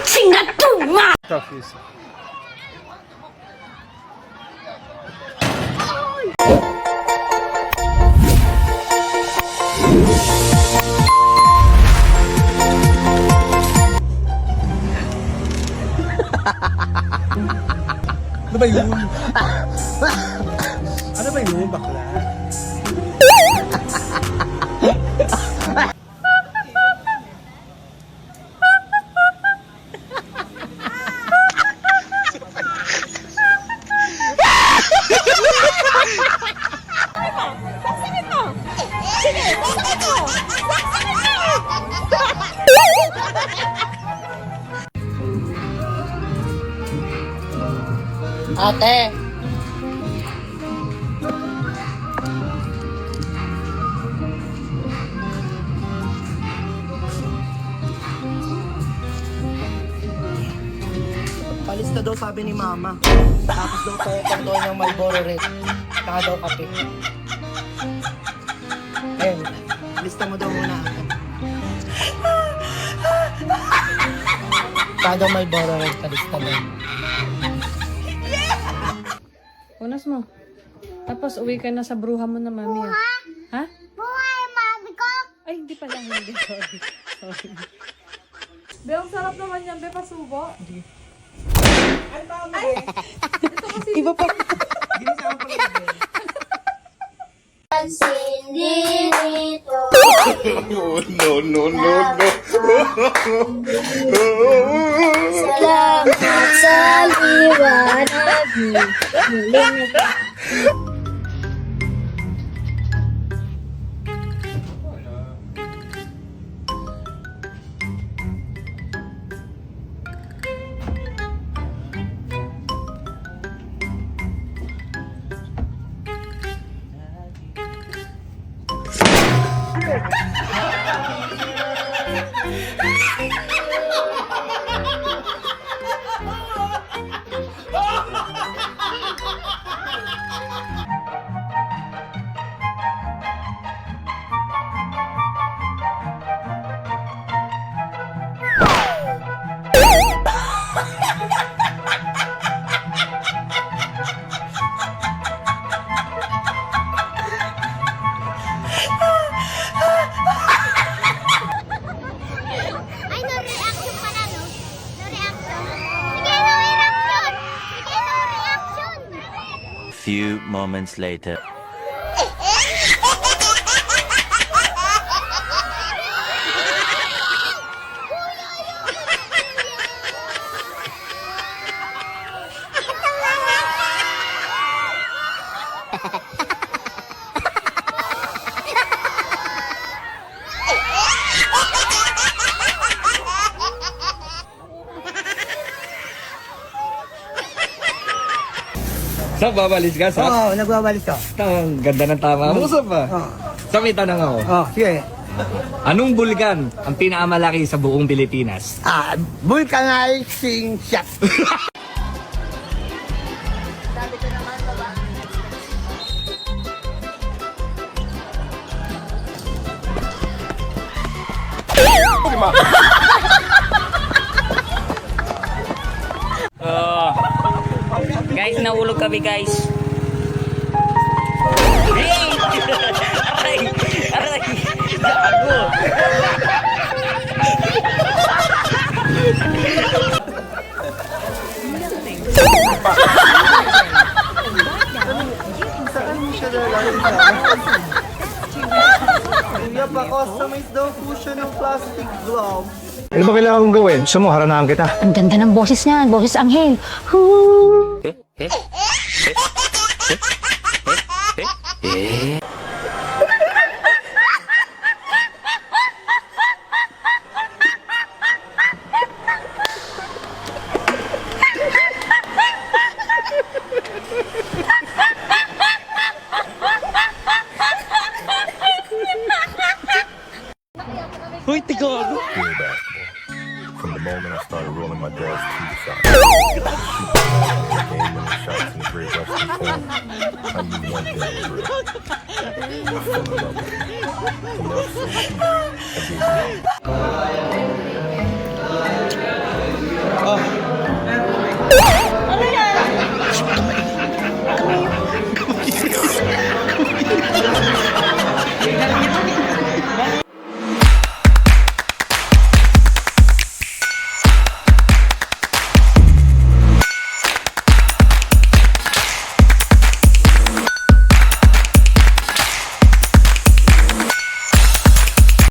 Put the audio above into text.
Chingatuma! Ano ba yun? Ano ba yun, bakla? Ate! Palis na daw sabi ni Mama. Tapos daw tayo ng Marlboro Red. Saka daw kape. Eh, lista mo daw muna. Saka daw Marlboro Red, kalista mo. Punas mo. Tapos uwi ka na sa bruha mo na mami. Buha? Ha? Buha yung mami ko! Ay, hindi pala. Hindi. Sorry. Sorry. Be, ang sarap naman yan. Be, pasubo. Iba pa. Pansin dito. No. Salamat sa liwanag mo. Muling Ay, no reaction pala, no? No reaction. Sige, no reaction! Sige, no reaction! Few moments later. Saan babalis ka? Saan? Oo, nagwawalis ka. Ang ganda ng tama mo. Saan ba? Oo. Sa may tanong ako. Sige. Anong bulkan ang pinakamalaki sa buong Pilipinas? Vulcanizing shot. Guys, nahulog kami guys. Hey! Aray! Aray! Gago! Kuya, pa-customize daw po siya ng plastic glove. Ano ba kailangan kong gawin? Gusto mo, haranahan kita. Ang ganda ng boses niya, boses Anghel. Hoy, tigago! From the moment I started rolling my dad's teeth out. Game-winning shots in the great Western form. I knew one day was real. I fell in love with him. Love so deep, I gave him up.